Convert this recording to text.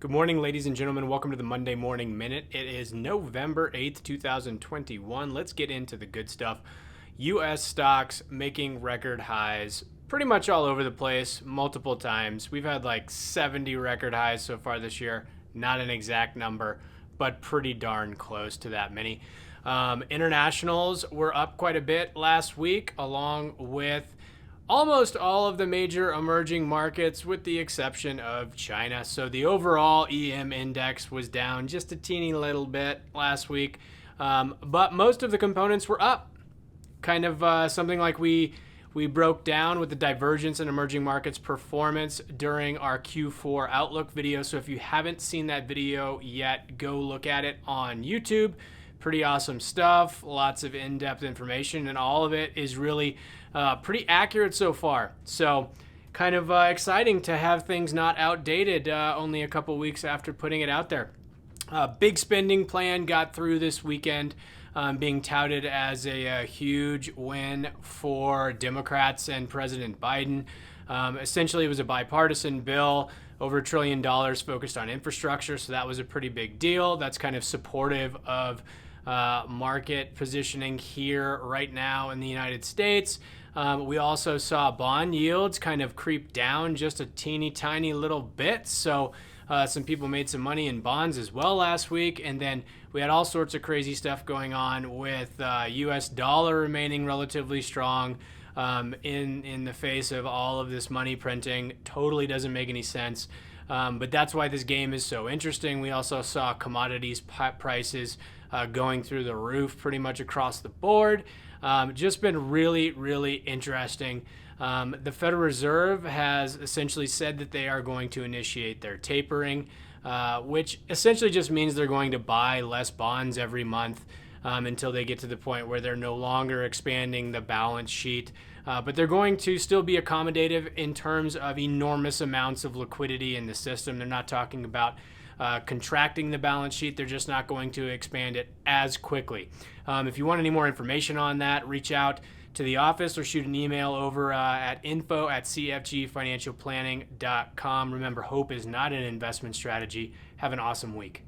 Good morning, ladies and gentlemen. Welcome to the Monday Morning Minute. It is November 8th, 2021. Let's get into the good stuff. U.S. stocks making record highs pretty much all over the place multiple times. We've had like 70 record highs so far this year. Not an exact number, but pretty darn close to that many. Internationals were up quite a bit last week, along with almost all of the major emerging markets with the exception of China. So the overall EM index was down just a teeny little bit last week, but most of the components were up. Kind of something like we broke down with the divergence in emerging markets performance during our Q4 Outlook video. So if you haven't seen that video yet, go look at it on YouTube. Pretty awesome stuff, lots of in-depth information, and all of it is really pretty accurate so far. So kind of exciting to have things not outdated only a couple weeks after putting it out there. Big spending plan got through this weekend, being touted as a huge win for Democrats and President Biden. Essentially, it was a bipartisan bill, over $1 trillion focused on infrastructure, so that was a pretty big deal. That's kind of supportive of market positioning here right now in the United States. We also saw bond yields kind of creep down just a teeny tiny little bit. So some people made some money in bonds as well last week. And then we had all sorts of crazy stuff going on with US dollar remaining relatively strong in the face of all of this money printing. Totally doesn't make any sense. But that's why this game is so interesting. We also saw commodities prices going through the roof pretty much across the board. Just been really, really interesting. The Federal Reserve has essentially said that they are going to initiate their tapering, which essentially just means they're going to buy less bonds every month until they get to the point where they're no longer expanding the balance sheet. But they're going to still be accommodative in terms of enormous amounts of liquidity in the system. They're not talking about contracting the balance sheet. They're just not going to expand it as quickly. If you want any more information on that, reach out to the office or shoot an email over at info@cfgfinancialplanning.com. Remember, hope is not an investment strategy. Have an awesome week.